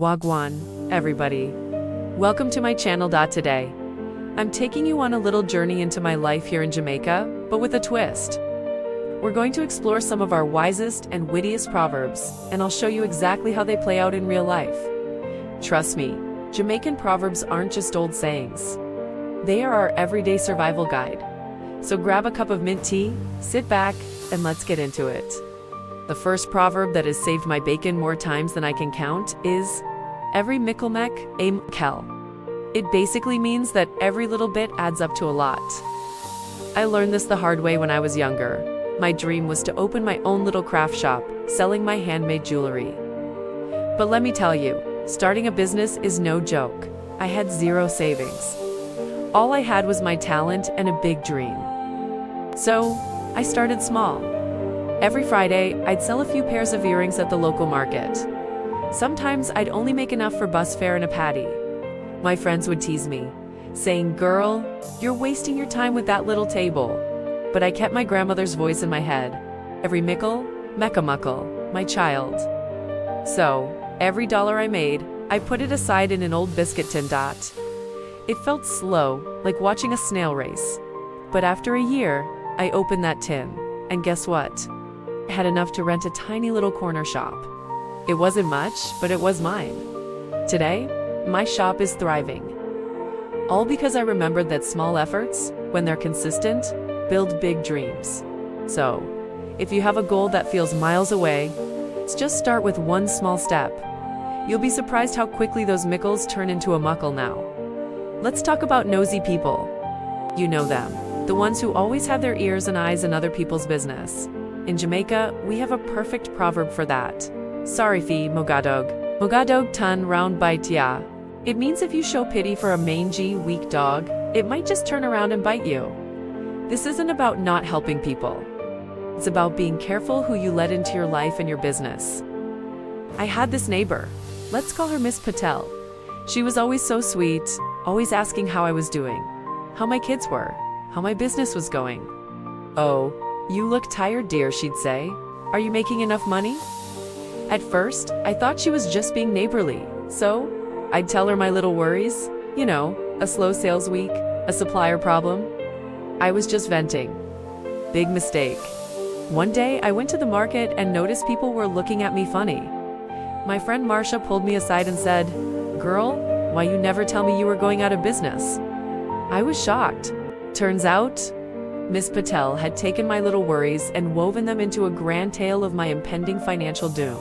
Wagwan, everybody. Welcome to my channel. Today, I'm taking you on a little journey into my life here in Jamaica, but with a twist. We're going to explore some of our wisest and wittiest proverbs, and I'll show you exactly how they play out in real life. Trust me, Jamaican proverbs aren't just old sayings. They are our everyday survival guide. So grab a cup of mint tea, sit back, and let's get into it. The first proverb that has saved my bacon more times than I can count is, every micklemek a mkel. It basically means that every little bit adds up to a lot. I learned this the hard way when I was younger. My dream was to open my own little craft shop, selling my handmade jewelry. But let me tell you, starting a business is no joke. I had zero savings. All I had was my talent and a big dream. So, I started small. Every Friday, I'd sell a few pairs of earrings at the local market. Sometimes I'd only make enough for bus fare and a patty. My friends would tease me, saying, "Girl, you're wasting your time with that little table." But I kept my grandmother's voice in my head. Every mickle, mecca muckle, my child. So, every dollar I made, I put it aside in an old biscuit tin. It felt slow, like watching a snail race. But after a year, I opened that tin, and guess what? I had enough to rent a tiny little corner shop. It wasn't much, but it was mine. Today, my shop is thriving. All because I remembered that small efforts, when they're consistent, build big dreams. So, if you have a goal that feels miles away, just start with one small step. You'll be surprised how quickly those mickles turn into a muckle now. Let's talk about nosy people. You know them, the ones who always have their ears and eyes in other people's business. In Jamaica, we have a perfect proverb for that. Sorry fi mogadog. Mogadog tun round bite ya. It means if you show pity for a mangy, weak dog, it might just turn around and bite you. This isn't about not helping people. It's about being careful who you let into your life and your business. I had this neighbor. Let's call her Miss Patel. She was always so sweet, always asking how I was doing, how my kids were, how my business was going. "Oh, you look tired, dear," she'd say. "Are you making enough money?" At first, I thought she was just being neighborly, so I'd tell her my little worries. You know, a slow sales week, a supplier problem. I was just venting. Big mistake. One day, I went to the market and noticed people were looking at me funny. My friend Marcia pulled me aside and said, "Girl, why you never tell me you were going out of business?" I was shocked. Turns out, Miss Patel had taken my little worries and woven them into a grand tale of my impending financial doom.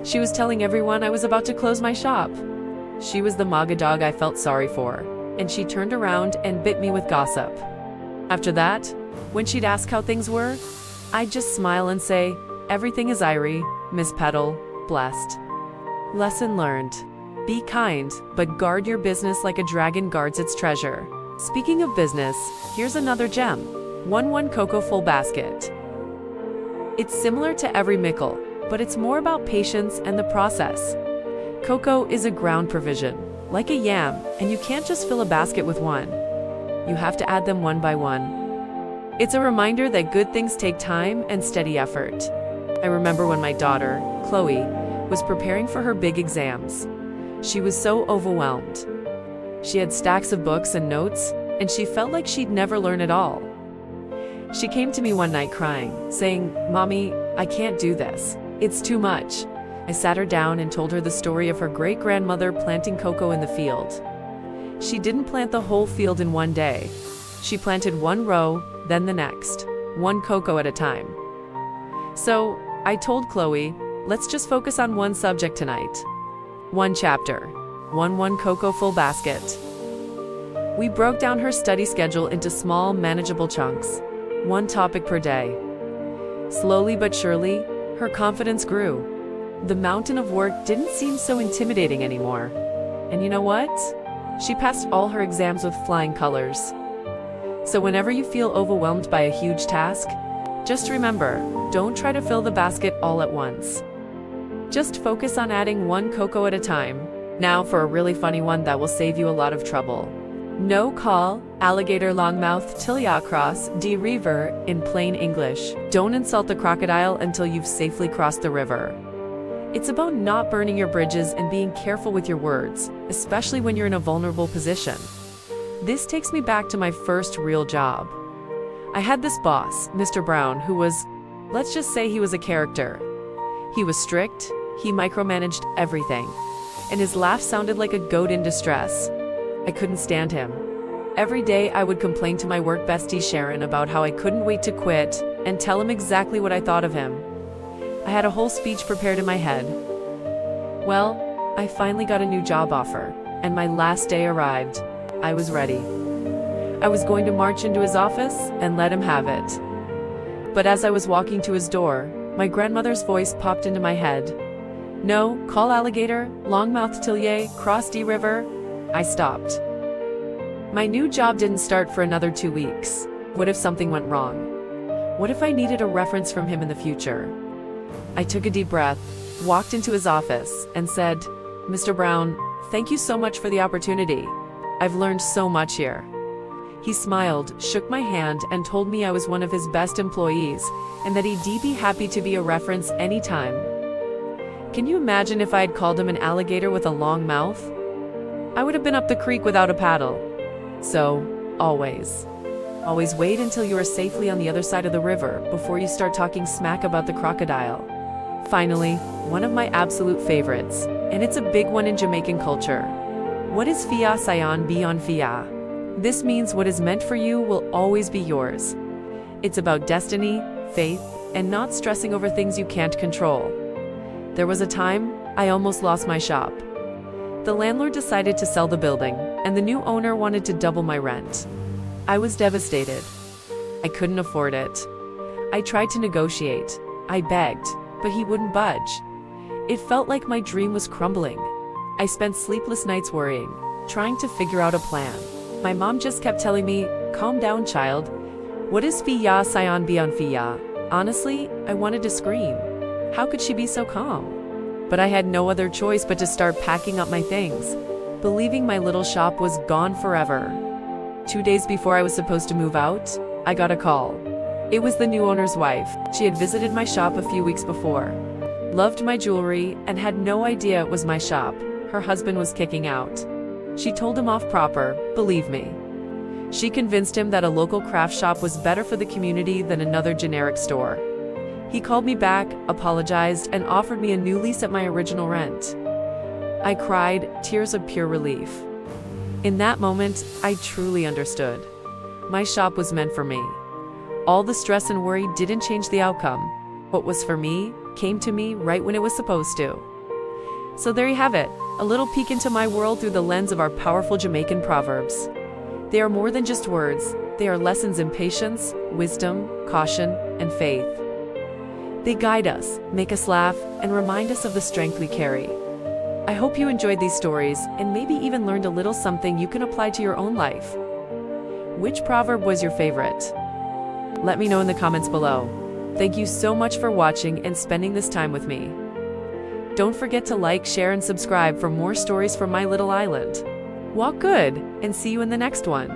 She was telling everyone I was about to close my shop. She was the maga dog I felt sorry for, and she turned around and bit me with gossip. After that, when she'd ask how things were, I'd just smile and say, "Everything is Irie, Miss Petal, blessed." Lesson learned. Be kind, but guard your business like a dragon guards its treasure. Speaking of business, here's another gem. 1 cocoa full basket. It's similar to every mickle, but it's more about patience and the process. Cocoa is a ground provision, like a yam, and you can't just fill a basket with one. You have to add them one by one. It's a reminder that good things take time and steady effort. I remember when my daughter, Chloe, was preparing for her big exams. She was so overwhelmed. She had stacks of books and notes, and she felt like she'd never learn it all. She came to me one night crying, saying, "Mommy, I can't do this. It's too much." I sat her down and told her the story of her great-grandmother planting cocoa in the field. She didn't plant the whole field in one day. She planted one row, then the next, one cocoa at a time. So, I told Chloe, let's just focus on one subject tonight. One chapter. One cocoa full basket. We broke down her study schedule into small, manageable chunks. One topic per day. Slowly but surely, her confidence grew. The mountain of work didn't seem so intimidating anymore. And you know what? She passed all her exams with flying colors. So whenever you feel overwhelmed by a huge task, just remember, don't try to fill the basket all at once. Just focus on adding one cocoa at a time. Now for a really funny one that will save you a lot of trouble. No call, alligator longmouth till ya cross de river in plain English. Don't insult the crocodile until you've safely crossed the river. It's about not burning your bridges and being careful with your words, especially when you're in a vulnerable position. This takes me back to my first real job. I had this boss, Mr. Brown, who was, let's just say he was a character. He was strict, he micromanaged everything, and his laugh sounded like a goat in distress. I couldn't stand him. Every day I would complain to my work bestie Sharon about how I couldn't wait to quit and tell him exactly what I thought of him. I had a whole speech prepared in my head. Well, I finally got a new job offer, and my last day arrived. I was ready. I was going to march into his office and let him have it. But as I was walking to his door, my grandmother's voice popped into my head. No, call alligator, longmouth tillier, cross D river. I stopped. My new job didn't start for another 2 weeks. What if something went wrong? What if I needed a reference from him in the future? I took a deep breath, walked into his office, and said, Mr. Brown, thank you so much for the opportunity. I've learned so much here. He smiled, shook my hand, and told me I was one of his best employees, and that he'd be happy to be a reference anytime. Can you imagine if I had called him an alligator with a long mouth? I would have been up the creek without a paddle. So, always wait until you are safely on the other side of the river before you start talking smack about the crocodile. Finally, one of my absolute favorites, and it's a big one in Jamaican culture. What is Fia Sayon Beyond Fia? This means what is meant for you will always be yours. It's about destiny, faith, and not stressing over things you can't control. There was a time I almost lost my shop. The landlord decided to sell the building, and the new owner wanted to double my rent. I was devastated. I couldn't afford it. I tried to negotiate. I begged, but he wouldn't budge. It felt like my dream was crumbling. I spent sleepless nights worrying, trying to figure out a plan. My mom just kept telling me, calm down, child. What is Fiya Sayon Beyond Fiya? Honestly, I wanted to scream. How could she be so calm? But I had no other choice but to start packing up my things, believing my little shop was gone forever. 2 days before I was supposed to move out, I got a call. It was the new owner's wife. She had visited my shop a few weeks before, loved my jewelry, and had no idea it was my shop. Her husband was kicking out. She told him off proper, believe me. She convinced him that a local craft shop was better for the community than another generic store. He called me back, apologized, and offered me a new lease at my original rent. I cried, tears of pure relief. In that moment, I truly understood. My shop was meant for me. All the stress and worry didn't change the outcome. What was for me came to me right when it was supposed to. So there you have it, a little peek into my world through the lens of our powerful Jamaican proverbs. They are more than just words. They are lessons in patience, wisdom, caution, and faith. They guide us, make us laugh, and remind us of the strength we carry. I hope you enjoyed these stories and maybe even learned a little something you can apply to your own life. Which proverb was your favorite? Let me know in the comments below. Thank you so much for watching and spending this time with me. Don't forget to like, share, and subscribe for more stories from my little island. Walk good, and see you in the next one.